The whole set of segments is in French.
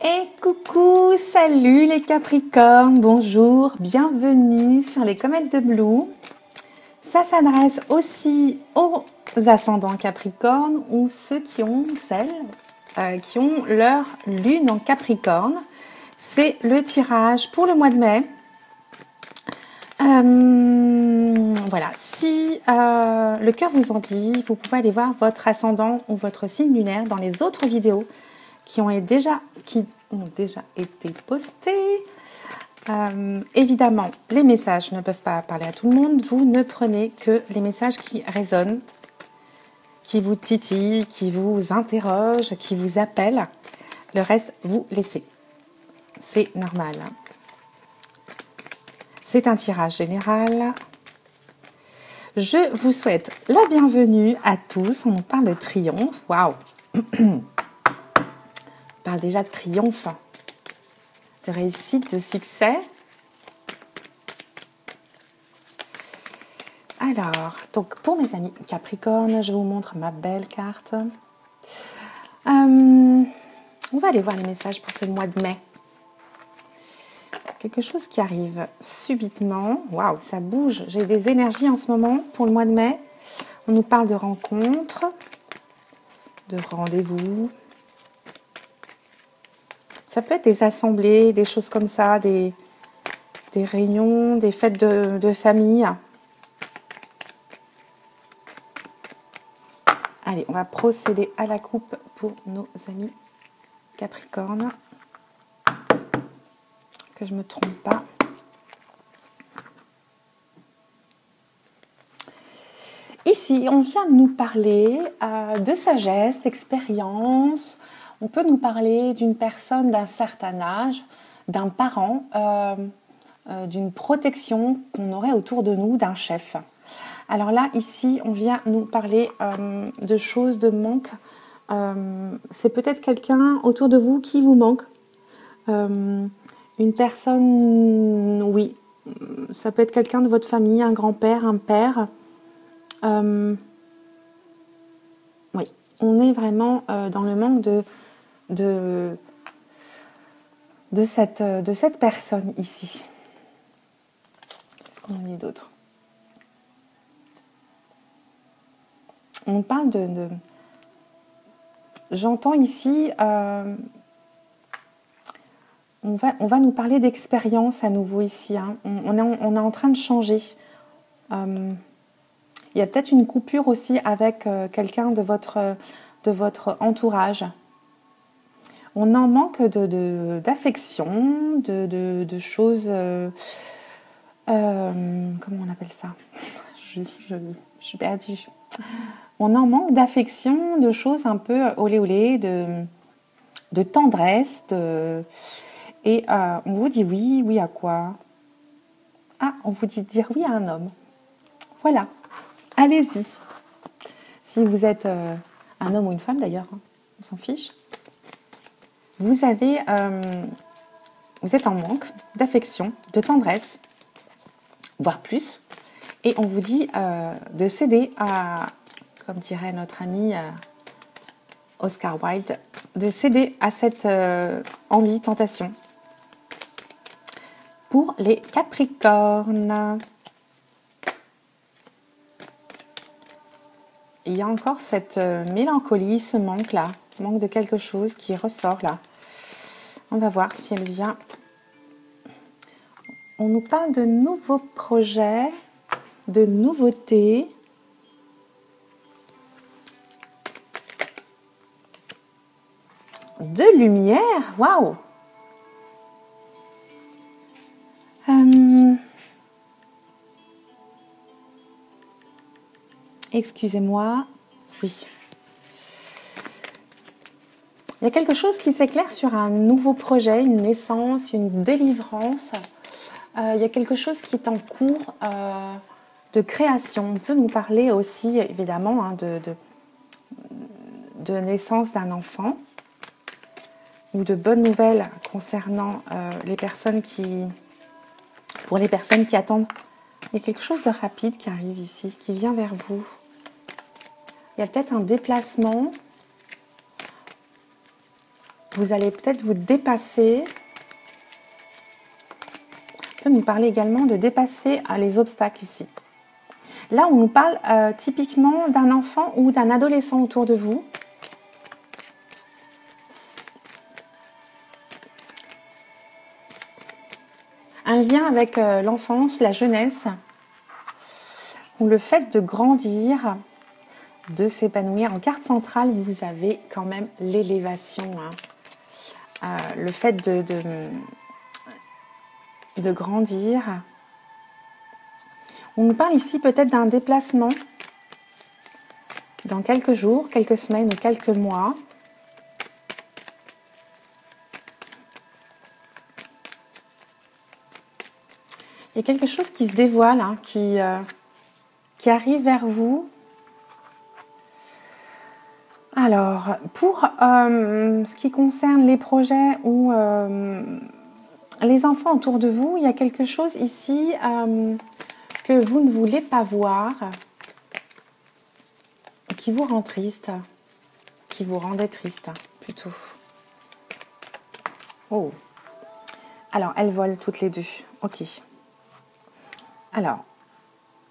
Et coucou, salut les Capricornes, bonjour, bienvenue sur les comètes de Blue. Ça s'adresse aussi aux ascendants Capricorne ou ceux qui ont qui ont leur lune en Capricorne. C'est le tirage pour le mois de mai. Voilà, si le cœur vous en dit, vous pouvez aller voir votre ascendant ou votre signe lunaire dans les autres vidéos qui ont déjà été postées. Évidemment, les messages ne peuvent pas parler à tout le monde. Vous ne prenez que les messages qui résonnent, qui vous titillent, qui vous interrogent, qui vous appellent. Le reste, vous laissez. C'est normal. C'est un tirage général. Je vous souhaite la bienvenue à tous. On parle de triomphe. Waouh! On parle déjà de triomphe, de réussite, de succès. Alors, donc pour mes amis Capricorne, je vous montre ma belle carte. On va aller voir les messages pour ce mois de mai. Quelque chose qui arrive subitement. Waouh, ça bouge. J'ai des énergies en ce moment pour le mois de mai. On nous parle de rencontres, de rendez-vous. Ça peut être des assemblées, des choses comme ça, des réunions, des fêtes de famille. Allez, on va procéder à la coupe pour nos amis Capricorne. Que je ne me trompe pas. Ici, on vient de nous parler de sagesse, d'expérience. On peut nous parler d'une personne d'un certain âge, d'un parent, d'une protection qu'on aurait autour de nous, d'un chef. Alors là, ici, on vient nous parler de choses, de manque. C'est peut-être quelqu'un autour de vous qui vous manque. Une personne, oui, ça peut être quelqu'un de votre famille, un grand-père, un père. Oui, on est vraiment dans le manque de cette personne ici. Qu'est-ce qu'on a dit d'autre? On parle j'entends ici... On va nous parler d'expérience à nouveau ici. Hein. On est en train de changer. Il y a peut-être une coupure aussi avec quelqu'un de votre entourage. On en manque d'affection, de choses... comment on appelle ça? Je suis perdue. On en manque d'affection, de choses un peu olé olé, de tendresse, et on vous dit oui, oui à quoi? Ah, on vous dit dire oui à un homme. Voilà, allez-y. Si vous êtes un homme ou une femme d'ailleurs, hein, on s'en fiche. Vous êtes en manque d'affection, de tendresse, voire plus. Et on vous dit de céder à, comme dirait notre ami Oscar Wilde, de céder à cette envie, tentation. Pour les Capricornes. Il y a encore cette mélancolie, ce manque-là, manque de quelque chose qui ressort là. On va voir si elle vient. On nous parle de nouveaux projets, de nouveautés. De lumière, waouh! Excusez-moi, oui. Il y a quelque chose qui s'éclaire sur un nouveau projet, une naissance, une délivrance. Il y a quelque chose qui est en cours de création. On peut nous parler aussi, évidemment, hein, de naissance d'un enfant ou de bonnes nouvelles concernant pour les personnes qui attendent. Il y a quelque chose de rapide qui arrive ici, qui vient vers vous. Il y a peut-être un déplacement. Vous allez peut-être vous dépasser. On peut nous parler également de dépasser les obstacles ici. Là, on nous parle typiquement d'un enfant ou d'un adolescent autour de vous. Un lien avec l'enfance, la jeunesse, ou le fait de grandir, de s'épanouir. En carte centrale, vous avez quand même l'élévation. Le fait de grandir. On nous parle ici peut-être d'un déplacement dans quelques jours, quelques semaines ou quelques mois. Il y a quelque chose qui se dévoile, hein, qui arrive vers vous. Alors, pour ce qui concerne les projets ou les enfants autour de vous, il y a quelque chose ici que vous ne voulez pas voir, qui vous rend triste, qui vous rendait triste plutôt. Oh. Alors, elles volent toutes les deux. Ok. Alors,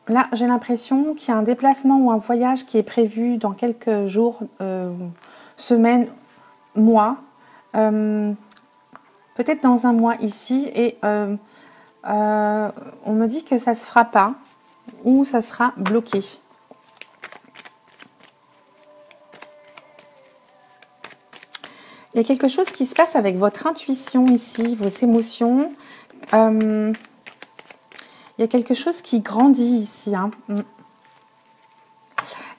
là, j'ai l'impression qu'il y a un déplacement ou un voyage qui est prévu dans quelques jours, semaines, mois. Peut-être dans un mois ici. Et on me dit que ça ne se fera pas ou ça sera bloqué. Il y a quelque chose qui se passe avec votre intuition ici, vos émotions. Il y a quelque chose qui grandit ici. Hein.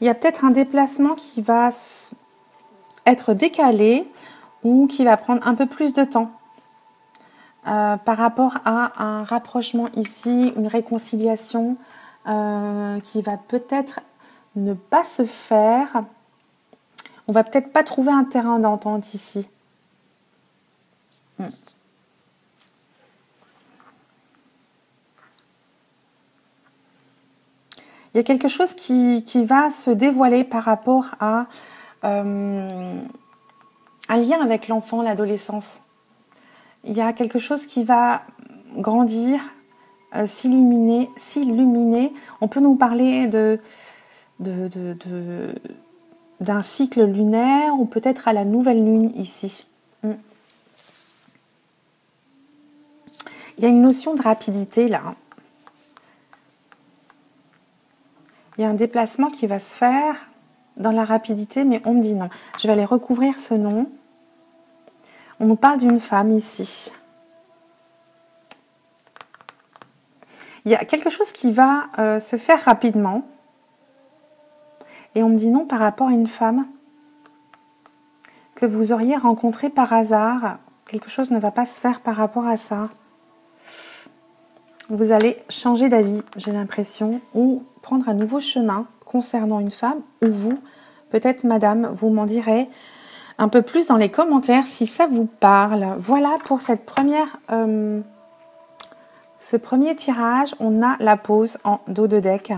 Il y a peut-être un déplacement qui va être décalé ou qui va prendre un peu plus de temps par rapport à un rapprochement ici, une réconciliation qui va peut-être ne pas se faire. On va peut-être pas trouver un terrain d'entente ici. Il y a quelque chose qui va se dévoiler par rapport à un lien avec l'enfant, l'adolescence. Il y a quelque chose qui va grandir, s'illuminer. On peut nous parler d'un cycle lunaire ou peut-être à la nouvelle lune ici. Il y a une notion de rapidité là. Il y a un déplacement qui va se faire dans la rapidité, mais on me dit non. Je vais aller recouvrir ce nom. On nous parle d'une femme ici. Il y a quelque chose qui va se faire rapidement. Et on me dit non par rapport à une femme que vous auriez rencontrée par hasard. Quelque chose ne va pas se faire par rapport à ça. Vous allez changer d'avis, j'ai l'impression, ou prendre un nouveau chemin concernant une femme, ou vous, peut-être madame, vous m'en direz un peu plus dans les commentaires si ça vous parle. Voilà pour cette ce premier tirage, on a la pause en dos de deck.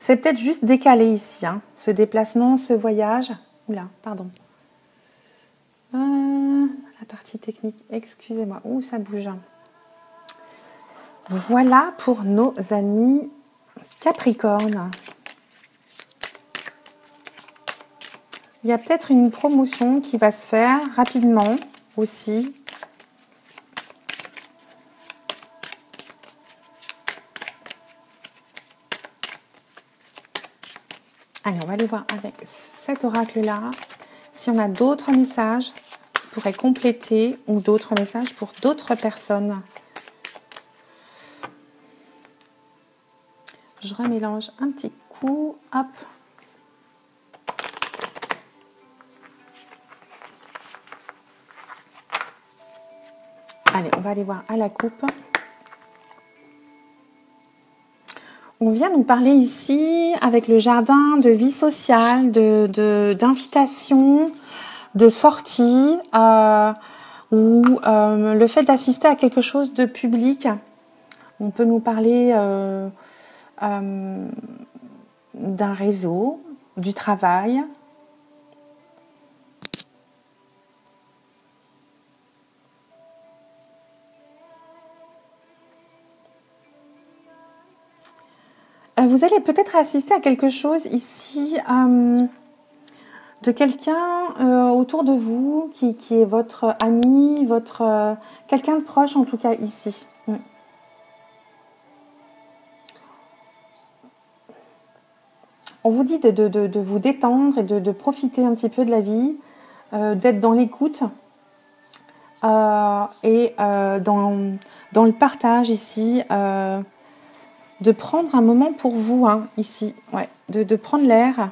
C'est peut-être juste décalé ici, hein, ce déplacement, ce voyage. Oula, pardon. La partie technique, excusez-moi. Ouh, ça bouge. Voilà pour nos amis Capricorne. Il y a peut-être une promotion qui va se faire rapidement aussi. Allez, on va aller voir avec cet oracle-là si on a d'autres messages qui pourraient compléter ou d'autres messages pour d'autres personnes. Je remélange un petit coup. Hop. Allez, on va aller voir à la coupe. On vient nous parler ici avec le jardin de vie sociale, d'invitation, de sortie ou le fait d'assister à quelque chose de public. On peut nous parler d'un réseau, du travail. Vous allez peut-être assister à quelque chose ici de quelqu'un autour de vous qui est votre ami, quelqu'un de proche en tout cas ici. On vous dit de vous détendre et de profiter un petit peu de la vie, d'être dans l'écoute et dans le partage ici, de prendre un moment pour vous ici, ouais, de prendre l'air.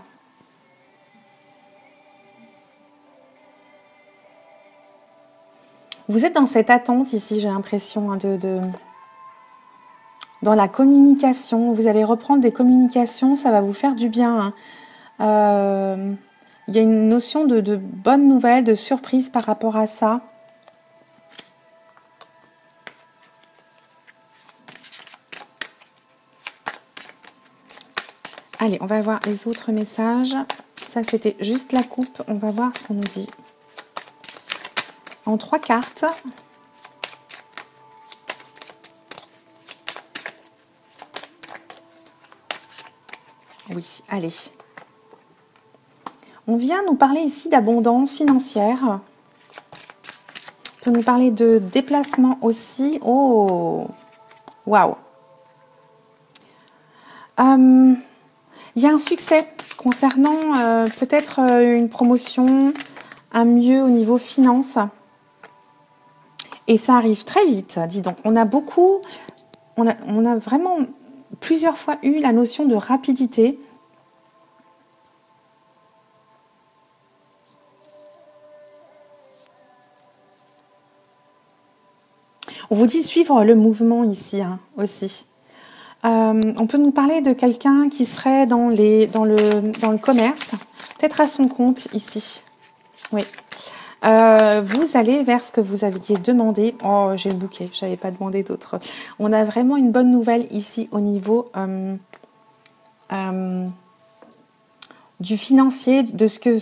Vous êtes dans cette attente ici, j'ai l'impression, dans la communication. Vous allez reprendre des communications, ça va vous faire du bien. Il y a une notion de bonne nouvelle, de surprise par rapport à ça. Allez, on va voir les autres messages. Ça, c'était juste la coupe. On va voir ce qu'on nous dit. En 3 cartes. Oui, allez. On vient nous parler ici d'abondance financière. On peut nous parler de déplacement aussi. Oh, waouh. Il y a un succès concernant peut-être une promotion, un mieux au niveau finance. Et ça arrive très vite, dis donc. On a vraiment plusieurs fois eu la notion de rapidité. On vous dit de suivre le mouvement ici aussi. On peut nous parler de quelqu'un qui serait dans le commerce, peut-être à son compte ici. Oui. Vous allez vers ce que vous aviez demandé. Oh, j'ai le bouquet, je n'avais pas demandé d'autre. On a vraiment une bonne nouvelle ici au niveau du financier, de ce que...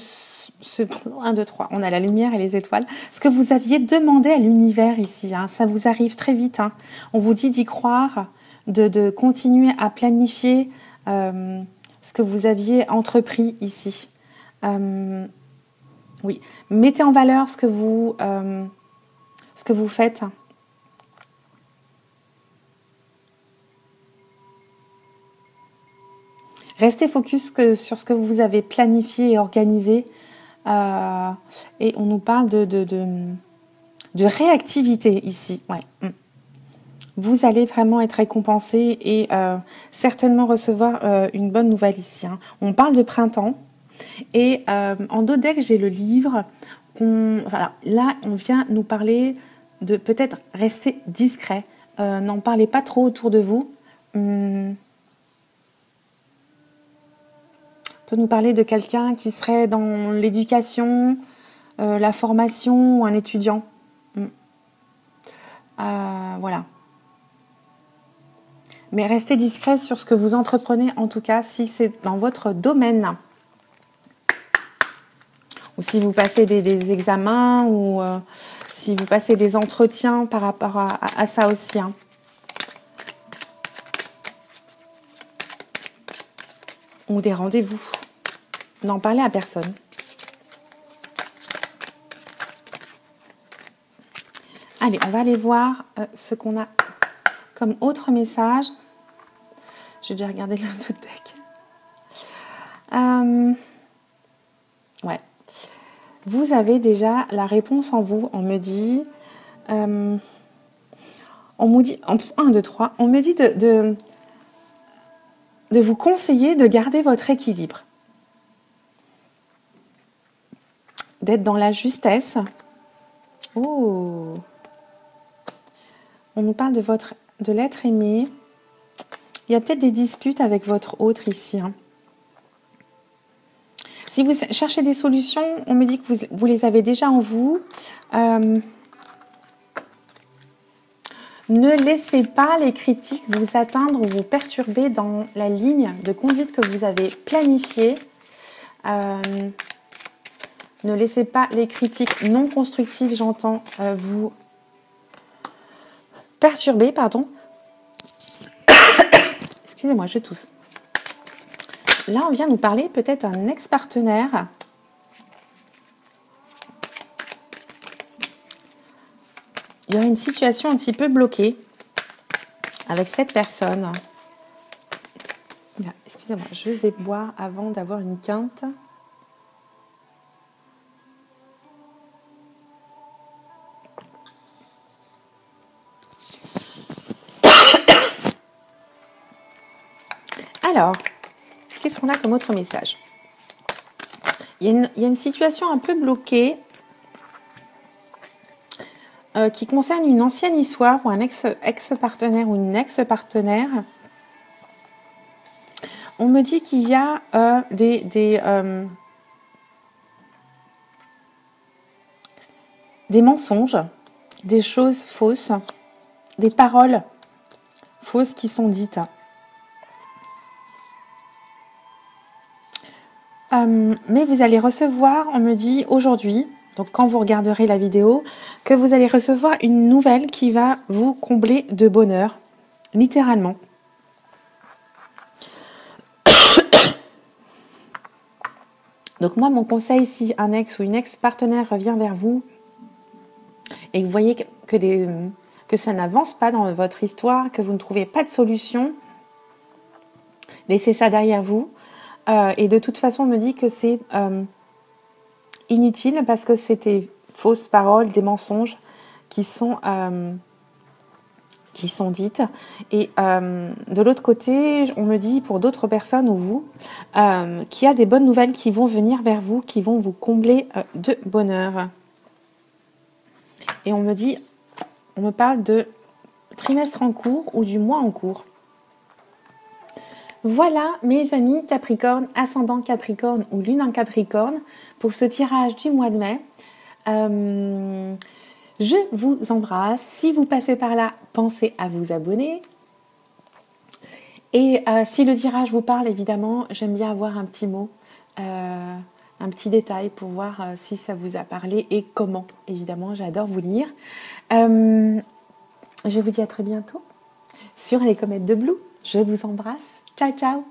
1, 2, 3, on a la lumière et les étoiles. Ce que vous aviez demandé à l'univers ici, ça vous arrive très vite. On vous dit d'y croire, de continuer à planifier ce que vous aviez entrepris ici. Oui, mettez en valeur ce que vous faites. Restez focus sur ce que vous avez planifié et organisé. Et on nous parle de réactivité ici. Ouais. Vous allez vraiment être récompensé et certainement recevoir une bonne nouvelle ici. On parle de printemps. Et en dos deck, j'ai le livre. Voilà, là, on vient nous parler de peut-être rester discret. N'en parlez pas trop autour de vous. On peut nous parler de quelqu'un qui serait dans l'éducation, la formation ou un étudiant. Voilà. Mais restez discret sur ce que vous entreprenez, en tout cas, si c'est dans votre domaine. Ou si vous passez des examens ou si vous passez des entretiens par rapport à ça aussi. Ou des rendez-vous. N'en parlez à personne. Allez, on va aller voir ce qu'on a comme autre message. J'ai déjà regardé le deck. Ouais. Vous avez déjà la réponse en vous. On me dit... on me dit... 1, 2, 3. On me dit de vous conseiller de garder votre équilibre. D'être dans la justesse. Oh. On nous parle de l'être aimé. Il y a peut-être des disputes avec votre autre ici. Si vous cherchez des solutions, on me dit que vous les avez déjà en vous. Ne laissez pas les critiques vous atteindre ou vous perturber dans la ligne de conduite que vous avez planifiée. Ne laissez pas les critiques non constructives, j'entends, vous perturber, pardon. Excusez-moi, je tousse. Là, on vient nous parler peut-être d'un ex-partenaire. Il y aurait une situation un petit peu bloquée avec cette personne. Excusez-moi, je vais boire avant d'avoir une quinte. Alors, qu'est-ce qu'on a comme autre message? Il y a une situation un peu bloquée qui concerne une ancienne histoire ou un ex-partenaire ou une ex-partenaire. On me dit qu'il y a des mensonges, des choses fausses, des paroles fausses qui sont dites. Mais vous allez recevoir, on me dit aujourd'hui, donc quand vous regarderez la vidéo, que vous allez recevoir une nouvelle qui va vous combler de bonheur, littéralement. Donc moi, mon conseil, si un ex ou une ex-partenaire revient vers vous et que vous voyez que ça n'avance pas dans votre histoire, que vous ne trouvez pas de solution, laissez ça derrière vous. Et de toute façon, on me dit que c'est inutile parce que c'est des fausses paroles, des mensonges qui sont dites. Et de l'autre côté, on me dit pour d'autres personnes ou vous, qu'il y a des bonnes nouvelles qui vont venir vers vous, qui vont vous combler de bonheur. Et on me parle de trimestre en cours ou du mois en cours. Voilà mes amis Capricorne, ascendant Capricorne ou lune en Capricorne pour ce tirage du mois de mai. Je vous embrasse. Si vous passez par là, pensez à vous abonner. Et si le tirage vous parle, évidemment, j'aime bien avoir un petit mot, un petit détail pour voir si ça vous a parlé et comment. Évidemment, j'adore vous lire. Je vous dis à très bientôt sur les comètes de Blue. Je vous embrasse. Ciao, ciao!